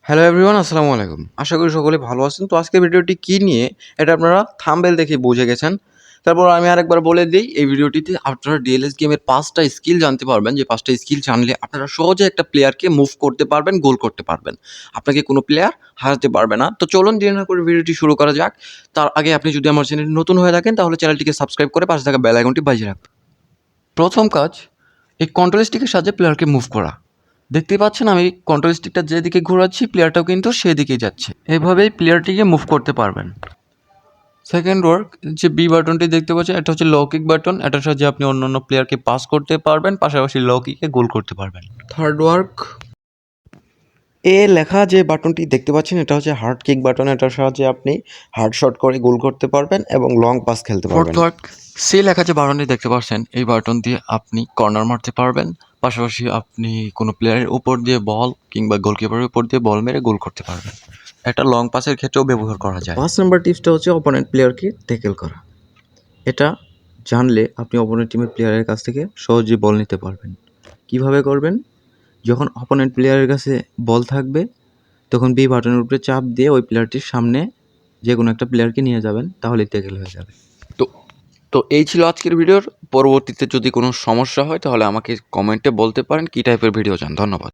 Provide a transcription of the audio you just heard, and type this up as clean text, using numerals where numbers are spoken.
Hello everyone, আসসালামু আলাইকুম। আশা করি সকলে ভালো আছেন। তো আজকের ভিডিওটি কী নিয়ে এটা আপনারা থাম্বনেল দেখে বুঝে গেছেন। তারপর আমি আরেকবার বলে দিই, এই ভিডিওটিতে আপনারা ডিএলএস গেমের 5টা স্কিল জানতে পারবেন, যে 5টা স্কিল জানলে আপনারা সহজে একটা প্লেয়ারকে মুভ করতে পারবেন, গোল করতে পারবেন। আপনাকে কোনো প্লেয়ার হারাতে পারবে না। তো চলুন দেরি না করে ভিডিওটি শুরু করা যাক। তার আগে আপনি যদি আমার চ্যানেলে নতুন হয়ে থাকেন তাহলে চ্যানেলটিকে সাবস্ক্রাইব করে পাশে থাকা বেল আইকনটি বাজিয়ে রাখবেন। প্রথম কাজ, এই কন্ট্রোল স্টিকের সাহায্যে প্লেয়ারকে মুভ করা। দেখতেই পাচ্ছেন আমি কন্ট্রোল স্টিকটা যেদিকে ঘোরাচ্ছি প্লেয়ারটাও কিন্তু সেদিকেই যাচ্ছে। এভাবেই প্লেয়ারটিকে মুভ করতে পারবেন। সেকেন্ড ওয়ার্ক, যে বি বাটনটি দেখতে পাচ্ছেন এটা হচ্ছে লো কিক বাটন। এটার সাহায্যে আপনি অন্য অন্য প্লেয়ারকে পাস করতে পারবেন, পাশাপাশি লো কিকে গোল করতে পারবেন। থার্ড ওয়ার্ক, এ লেখা যে বাটনটি দেখতে পাচ্ছেন এটা হচ্ছে হার্ড কিক বাটন। এটার সাহায্যে আপনি হার্ড শট করে গোল করতে পারবেন এবং লং পাস খেলতে পারবেন। ফোর্থ ওয়ার্ক, সি লেখা যে বাটনটি দেখতে পাচ্ছেন এই বাটন দিয়ে আপনি কর্নার মারতে পারবেন, পাশাপাশি আপনি কোনো প্লেয়ারের উপর দিয়ে বল কিংবা গোলকিপারের উপর দিয়ে বল মেরে গোল করতে পারবেন। এটা লং পাসের ক্ষেত্রেও ব্যবহার করা যায়। 5 নম্বর টিপসটা হচ্ছে অপোনেন্ট প্লেয়ারকে ট্যাকেল করা। এটা জানলে আপনি অপোনেন্ট টিমের প্লেয়ারের কাছ থেকে সহজেই বল নিতে পারবেন। কিভাবে করবেন? যখন অপোনেন্ট প্লেয়ারের কাছে বল থাকবে তখন বি বাটনের উপরে চাপ দিয়ে ওই প্লেয়ারটির সামনে যে কোনো একটা প্লেয়ারকে নিয়ে যাবেন, তাহলেই ট্যাকেল হয়ে যাবে। তো তো এই ছিল আজকের ভিডিওর। পরবর্তীতে যদি কোনো সমস্যা হয় তাহলে আমাকে কমেন্টে বলতে পারেন কী টাইপের ভিডিও চান। ধন্যবাদ।